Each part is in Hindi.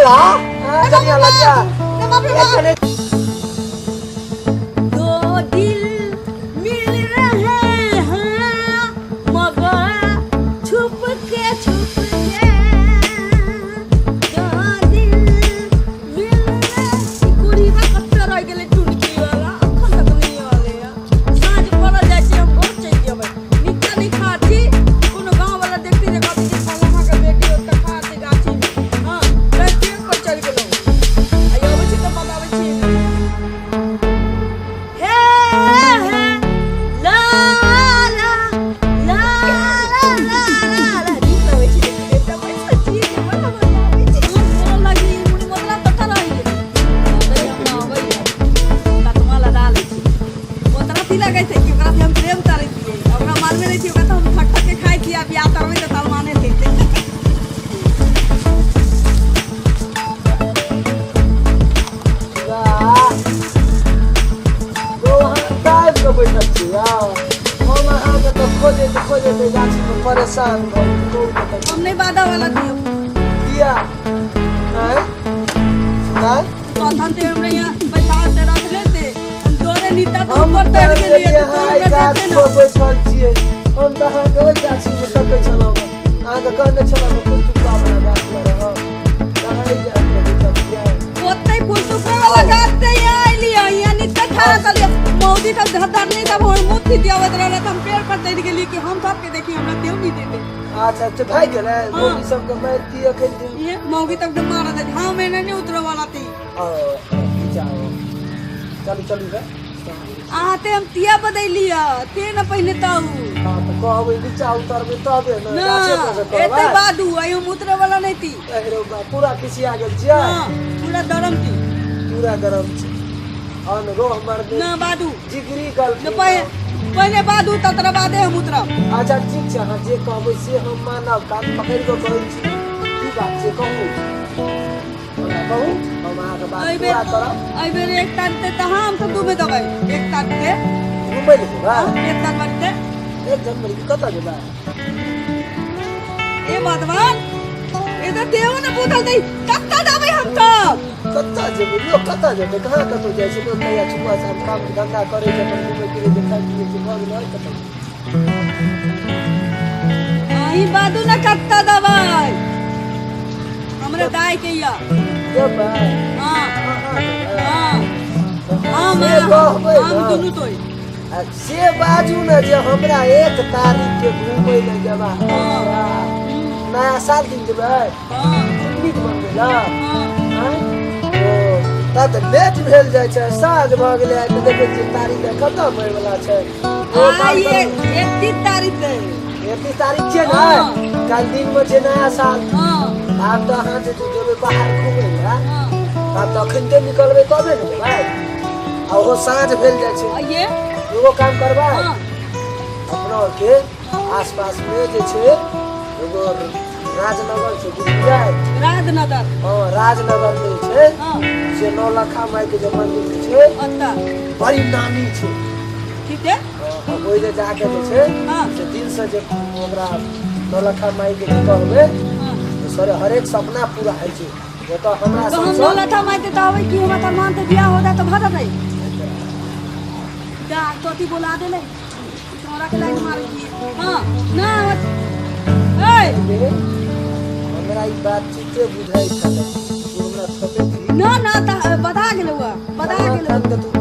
चला चलिए लड़का दो दिल मिल रहे हैं मगर छुप के दो दिल मिल रहे कुड़ी का कट्टा रह गेले टुनकी वाला अखन तक नहीं आले यार साँझ पड़ जाए छै हम घर चल जेबै नीचा नहीं खाती कोनो गांव वाला देखती जे कहती जे फलाना के बेटी ओतऽ खाते गाछी में हां ट्रेन पर चल गेलौ आइ अबै छी तऽ बताबै छी हे ला ला ला ला ला गीत होइ छै एकटा पैसा चीज बड़ा बड़ा होइ छै मोन लागि मुनी मतलब तथा रहि गेलै तै हम आबै तकमाला डालै छी ओतरा ती लगै छै कि ओकरा से हम प्रेम करै छियै ओकरा मारबे नहि छियै ओकरा तऽ हम ठक ठक के खाइ छियै बियाह करबै तऽ सलमाने देतै बैठल छी हम अहाँके तऽ खोजे गाछी में परेशान भऽ हम नहीं बाधा वाला दियो दिया नहीं कौन ते हमरे यहाँ पैसा से रख लेते हम दोरे नीता तो हम ऊपर तैर के लिए तो हाय गाछ पर बैठल छियै हम तऽ अहाँके ओहि गाछी में तकै छलहुँ अहाँके कहने छलहुँ फूल टुकड़ा वाला गाछ लगा कहाँ जाके बैठल छियै ओतै फूल टुकड़ा वाला गाछ से आइली यहाँ नीता खड़ा कर लिया मौदी तक धर नहीं तब हम मुँह थी दिया रहल त हम पेड़ पर चढ़ गेली कि हम सबके देखी हमरा केओ नहीं देते अच्छा तो भाई गेलै मौगी सबके मारि दिए एखन दिन ये मौगी तक तो मारा दे हाँ मैंने नहीं उतरे वाला थी जाओ चलू रे आते हम तिया बदैलिया ते न पहिने ताऊ हाँ तो कहबै नीचा उतरबै तबे न ना गाछे पर से एते कहबै बादू आई हम उतरे वाला नहीं थी अरे बा पूरा किसिया गेल छियै हां पूरा दरम थी पूरा गरम छै अन रोह मर दे ना बादू जिगरी गल न पहले बादू ततरा बादे हम उतरब अच्छा ठीक छै अहाँ जे कहबै से हम मानब कान पकड़ि कऽ कहै छी की बात छै कहू कहू हम अहाँके बात पूरा करब आई बेर एक तारीख ते त हम सब डूबे दबै एक तारीख के घुमै ले जेबै एक तारीख के 1 जनवरी के कतऽ जेबै ए बातवान ए त देव न पूछल दई कत्ता दबै हम सब कतऽ जेबै लोग कतऽ जेबै कहाँ कतऽ जाइ छै लोग कहिया छुआ से हम काम धंधा करै छै अपन घुमै फिरै छै खाइ पियै छै भऽ गेलै कतऽ आई बादू न कत्ता दबै हमरे दाई के या जेबै हां हाँ हम दुनू तोय से बाजू न जे हमरा 1 तारीख के घुमै ले जेबा नया साल दिन जेबै नीक बनबै ला तब लेट भेल जाइ छै साँझ भऽ गेलै तऽ देखै छियै तारीख खत्म होइ वाला छै आई 31 तारीख के 31 तारीख छै ने काल दिन में छै नया साल आब तऽ अहाँ जे जेबै बाहर घुमै ला आब तऽ अखन ते निकलबै तबे ने जेबै आ ओहो साँझ भेल जाइ छै आइए एगो काम करबै अपना के आसपास में जे छै एगो राजनगर छै बुझलियै राजनगर हाँ राजनगर में छै से नौलखा माई के जे मंदिर छै बड़ी नामी छै ठीक है ओहि जे जाके जे छै से दिल से जे ओकरा नौलखा माई के कहबै सर हरेक सपना पूरा होइ छै जतऽ हमरा तो हम नौलखा माई के कहबै कि हमरा मान के बियाह हो जाए तो भर दे जा तोती बोला दे ले तोरा के लाइन मार की हां ना ए हमरा ई बात ठीके बुझाइ छै हमरा थपे थी ना ना बता गेलौ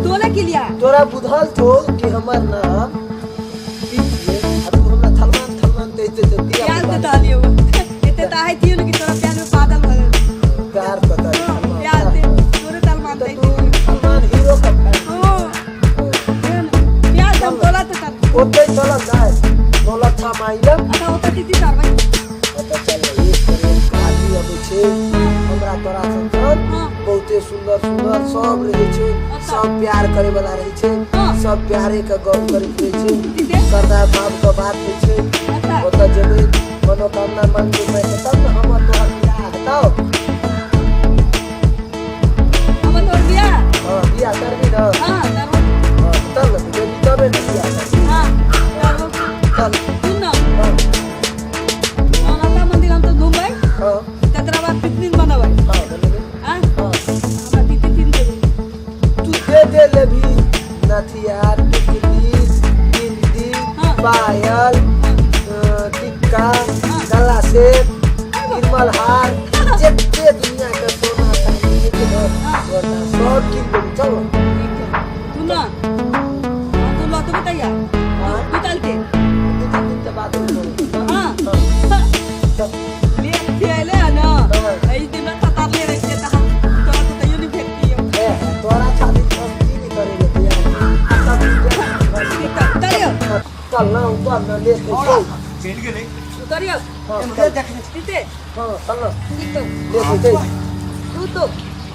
तोले के लिया तोरा बुझल तो कि हमर नाम पीछे आ तू हमरा थलमान देते तो दिया याद बता लियो एते त है थियो कि तोरा प्यार में पागल भ गेल प्यार पता प्यार दे तोरे थलमान दे थलमान हीरो का प्यार हम तोला तो कर ओते चलत जाए नौलखा माइला अच्छा होता दीदी करबै पता चल एक आदमी अबै छै हमरा तोरा संग बहुते सुंदर सब रहे छै सब प्यार करे वाला रहे छै सब प्यारे के गप करैत रहे छै सरदार बाप के बात होइ छै ओतऽ जेबै मनोकामना मांगबै मैं तब न हमर तोरा बियाह हेतौ अब तोर बियाह हां बियाह करबी न हां करबो तब न तबे न बियाह करबी हां करबो चल सुन न माता मंदिर हम तो घूमबै हां तकरा बाद पिकनिक मनबै हां चल न ले के चल चल गेले उतरियो हाँ, मुझे देख जीते हाँ चल न जीतो ले के चल तू तो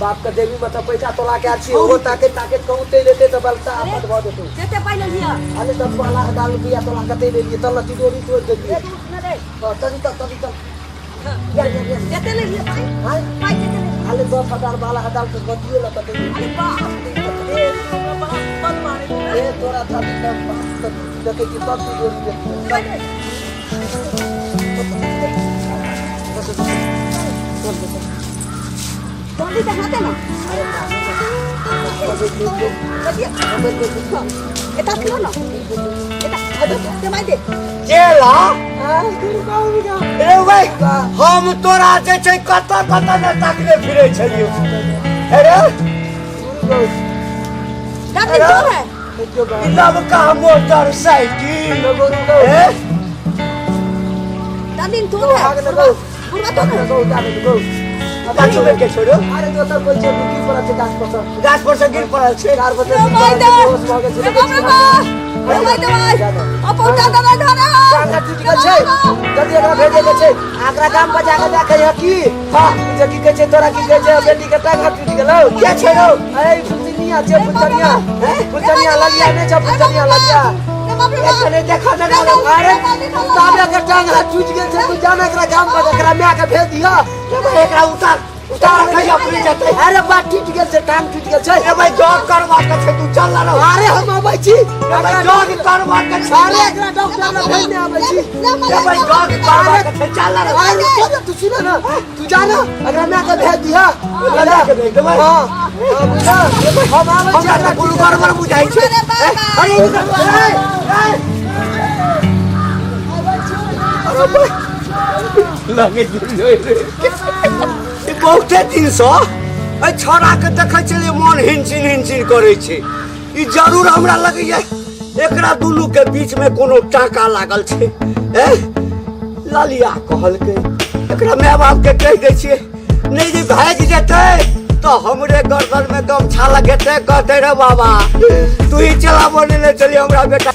बाप का देवी मतलब पैसा तोला के आछी हो ताके ताके कहूं ते लेते तो बलता आपत भ देतो जेते पहिले लिया अरे 10 लाख डाल रुपया तोला कते ले लिए चल तिजोरी तोड़ दे दिए न रे तभी तक या जेते ले लिया भाई हां भाई जेते ले अरे 10,000 12,000 के बदियो ल कते अरे बाप रे ए बड़ा बल मारे ए तोरा तभी तक देखे कि सब तिजोरी दे जल्दी दिखाते ना এটা ছিল না এটা মাই दे केला ए भाई हम तोरा जे छै कत कत न ताकले फिरै छलियो अरे दादी कौन है लव का मोटरसाइकिल ए दादी तू है बुढ़वा तो है काची में के छोड़ो अरे दोसर कोई छै की पर छै गाछ पर से गिर पड़ल छै 4 बजे माय दे माय दे भाई अब उठा दे धारा काका टूट गेल छै जल्दी एकरा भेजे के छै आकरा गाम पर जाके देखे है की हां जे की कहै छै तोरा की कहै छै बेटी के टांग टूट गेलौ के छै रो ए फुलनिया छै फुलनिया लगिया नै छै फुलनिया लगिया एकरे देखा दे अरे ताबे के टांग टूट गेल छै तू जाने एकरा गाम पर एकरा माय के भेज दिया एकरा उतार खैया पड़ी जते अरे बा टूट गेल छै टांग टूट गेल छै ए भाई जॉब करवा के छै तू चल ना अरे हम आबै छी ए भाई जॉब करवा के छै अरे एकरा डॉक्टर में भेजने आबै छी ए भाई जॉब करवा के छै चल ना अरे रुको तू सुन ना तू जाना अगर मैं के भेज दिया लगा के भेज देबै हां बुझा हम आबै छी हमरा कुल गड़बड़ बुझाई छै अरे लगे बहुते दिन से ए छोरा के देखे छलिए मन हिंचिन हिंचिन करे छै ई जरूर हमरा लगैया एकरा दुनू के बीच में कोनो टाका लागल छै ए लालिया कहल के एकरा माय बाप के कह दै छियै नहीं जी भाग जेतै तो हमरे गर्दन में गमछा लगेते कहते रे बाबा तू ही चला बोलने चली हमरा बेटा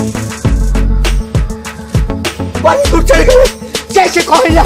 बड़ी दूर चल गए जैसे कहला